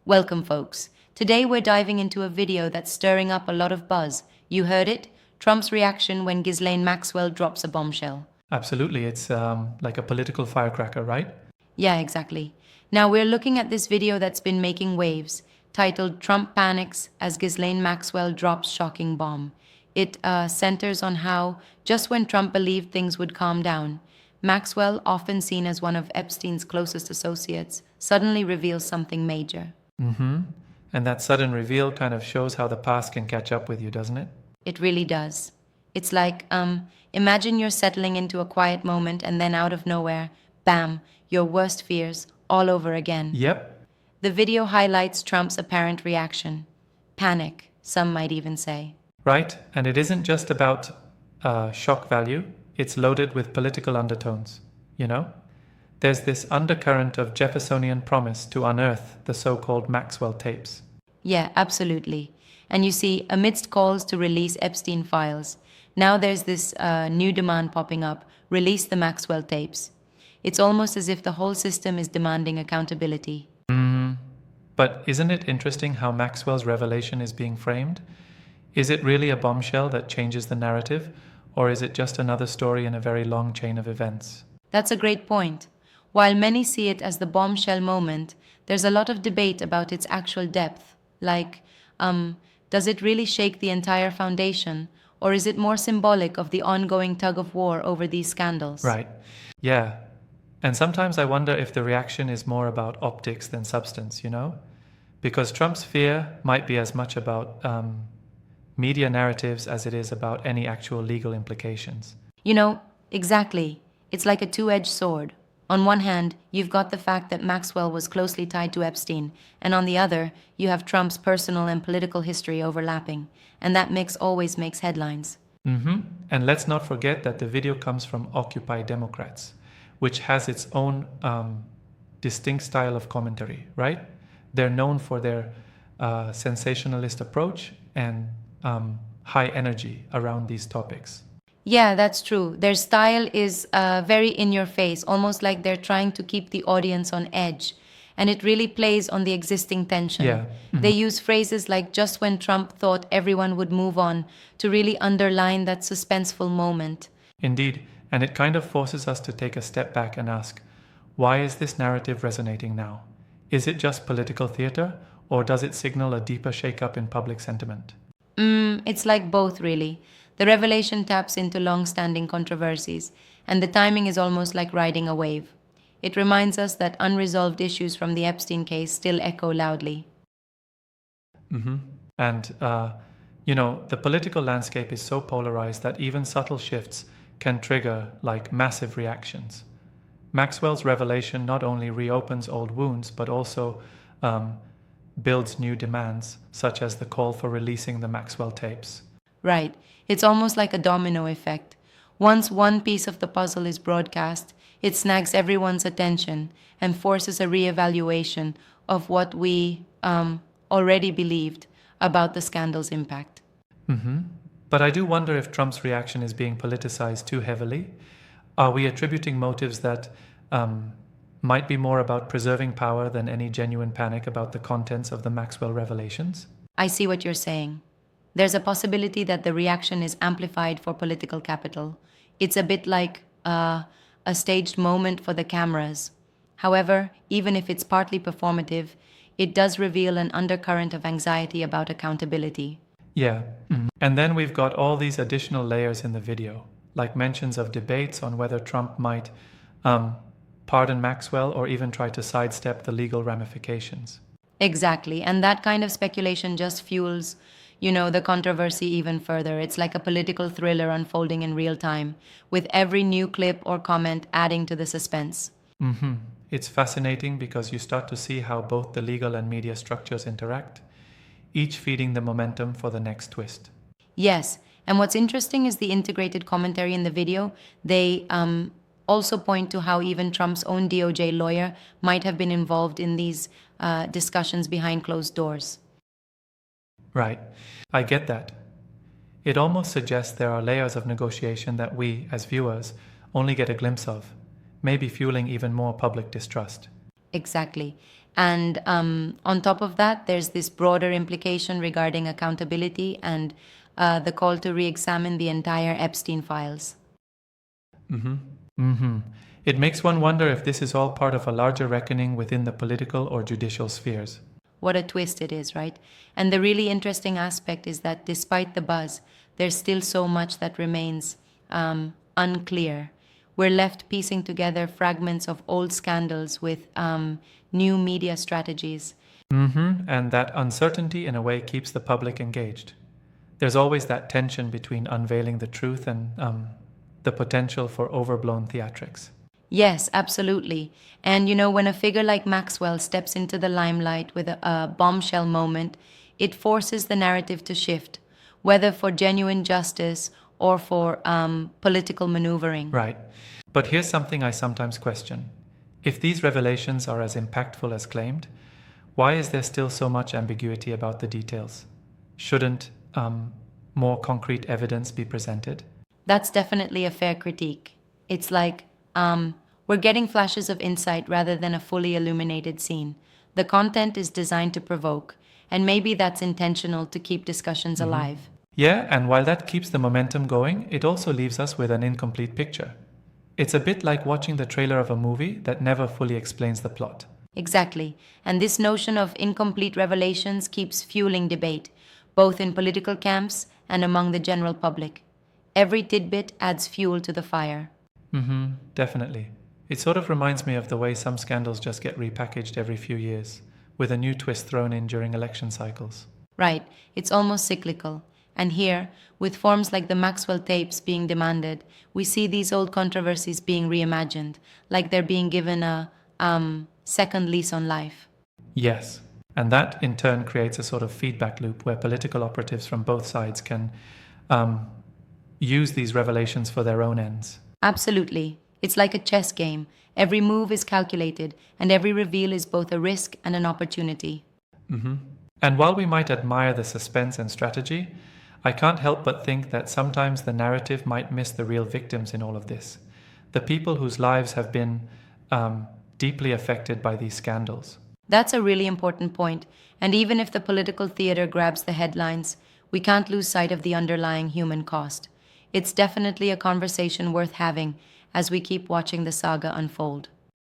Welcome, folks. Today we're diving into a video that's stirring up a lot of buzz. You heard it? Trump's reaction when Ghislaine Maxwell drops a bombshell. Absolutely, it's like a political firecracker, right? Yeah, exactly. Now we're looking at this video that's been making waves, titled Trump Panics as Ghislaine Maxwell Drops Shocking Bomb. It centers on how, just when Trump believed things would calm down, Maxwell, often seen as one of Epstein's closest associates, suddenly reveals something major. Mm-hmm. And that sudden reveal kind of shows how the past can catch up with you, doesn't it? It really does. It's like, imagine you're settling into a quiet moment and then out of nowhere, bam, your worst fears all over again. Yep. The video highlights Trump's apparent reaction. Panic, some might even say. Right, and it isn't just about shock value, it's loaded with political undertones, you know? There's this undercurrent of Jeffersonian promise to unearth the so-called Maxwell tapes. Yeah, absolutely. And you see, amidst calls to release Epstein files, now there's this new demand popping up, release the Maxwell tapes. It's almost as if the whole system is demanding accountability. But isn't it interesting how Maxwell's revelation is being framed? Is it really a bombshell that changes the narrative, or is it just another story in a very long chain of events? That's a great point. While many see it as the bombshell moment, there's a lot of debate about its actual depth. Like, does it really shake the entire foundation, or is it more symbolic of the ongoing tug of war over these scandals? Right. Yeah. And sometimes I wonder if the reaction is more about optics than substance, you know? Because Trump's fear might be as much about media narratives as it is about any actual legal implications. You know, exactly. It's like a two-edged sword. On one hand, you've got the fact that Maxwell was closely tied to Epstein, and on the other, you have Trump's personal and political history overlapping, and that mix always makes headlines. And let's not forget that the video comes from Occupy Democrats, which has its own distinct style of commentary, right? They're known for their sensationalist approach and high energy around these topics. Yeah, that's true. Their style is very in your face, almost like they're trying to keep the audience on edge. And it really plays on the existing tension. Yeah. They use phrases like just when Trump thought everyone would move on to really underline that suspenseful moment. Indeed, and it kind of forces us to take a step back and ask, why is this narrative resonating now? Is it just political theater, or does it signal a deeper shakeup in public sentiment? It's like both, really. The revelation taps into long-standing controversies, and the timing is almost like riding a wave. It reminds us that unresolved issues from the Epstein case still echo loudly. And, the political landscape is so polarized that even subtle shifts can trigger, like, massive reactions. Maxwell's revelation not only reopens old wounds, but also builds new demands, such as the call for releasing the Maxwell tapes. Right. It's almost like a domino effect. Once one piece of the puzzle is broadcast, it snags everyone's attention and forces a reevaluation of what we already believed about the scandal's impact. But I do wonder if Trump's reaction is being politicized too heavily. Are we attributing motives that might be more about preserving power than any genuine panic about the contents of the Maxwell revelations? I see what you're saying. There's a possibility that the reaction is amplified for political capital. It's a bit like a staged moment for the cameras. However, even if it's partly performative, it does reveal an undercurrent of anxiety about accountability. Yeah. And then we've got all these additional layers in the video, like mentions of debates on whether Trump might pardon Maxwell or even try to sidestep the legal ramifications. Exactly, and that kind of speculation just fuels, the controversy even further. It's like a political thriller unfolding in real time, with every new clip or comment adding to the suspense. It's fascinating because you start to see how both the legal and media structures interact, each feeding the momentum for the next twist. Yes, and what's interesting is the integrated commentary in the video. They also point to how even Trump's own DOJ lawyer might have been involved in these discussions behind closed doors. Right. I get that. It almost suggests there are layers of negotiation that we, as viewers, only get a glimpse of, maybe fueling even more public distrust. Exactly. And on top of that, there's this broader implication regarding accountability and the call to re examine the entire Epstein files. It makes one wonder if this is all part of a larger reckoning within the political or judicial spheres. What a twist it is, right? And the really interesting aspect is that despite the buzz, there's still so much that remains unclear. We're left piecing together fragments of old scandals with new media strategies. And that uncertainty, in a way, keeps the public engaged. There's always that tension between unveiling the truth and the potential for overblown theatrics. Yes, absolutely. And when a figure like Maxwell steps into the limelight with a bombshell moment, it forces the narrative to shift, whether for genuine justice or for political maneuvering. Right. But here's something I sometimes question. If these revelations are as impactful as claimed, why is there still so much ambiguity about the details? Shouldn't more concrete evidence be presented? That's definitely a fair critique. It's like we're getting flashes of insight rather than a fully illuminated scene. The content is designed to provoke, and maybe that's intentional to keep discussions alive. Yeah, and while that keeps the momentum going, it also leaves us with an incomplete picture. It's a bit like watching the trailer of a movie that never fully explains the plot. Exactly. And this notion of incomplete revelations keeps fueling debate, both in political camps and among the general public. Every tidbit adds fuel to the fire. Definitely. It sort of reminds me of the way some scandals just get repackaged every few years, with a new twist thrown in during election cycles. Right, it's almost cyclical. And here, with forms like the Maxwell tapes being demanded, we see these old controversies being reimagined, like they're being given a second lease on life. Yes, and that in turn creates a sort of feedback loop where political operatives from both sides can use these revelations for their own ends. Absolutely. It's like a chess game. Every move is calculated, and every reveal is both a risk and an opportunity. And while we might admire the suspense and strategy, I can't help but think that sometimes the narrative might miss the real victims in all of this. The people whose lives have been deeply affected by these scandals. That's a really important point, and even if the political theater grabs the headlines, we can't lose sight of the underlying human cost. It's definitely a conversation worth having as we keep watching the saga unfold.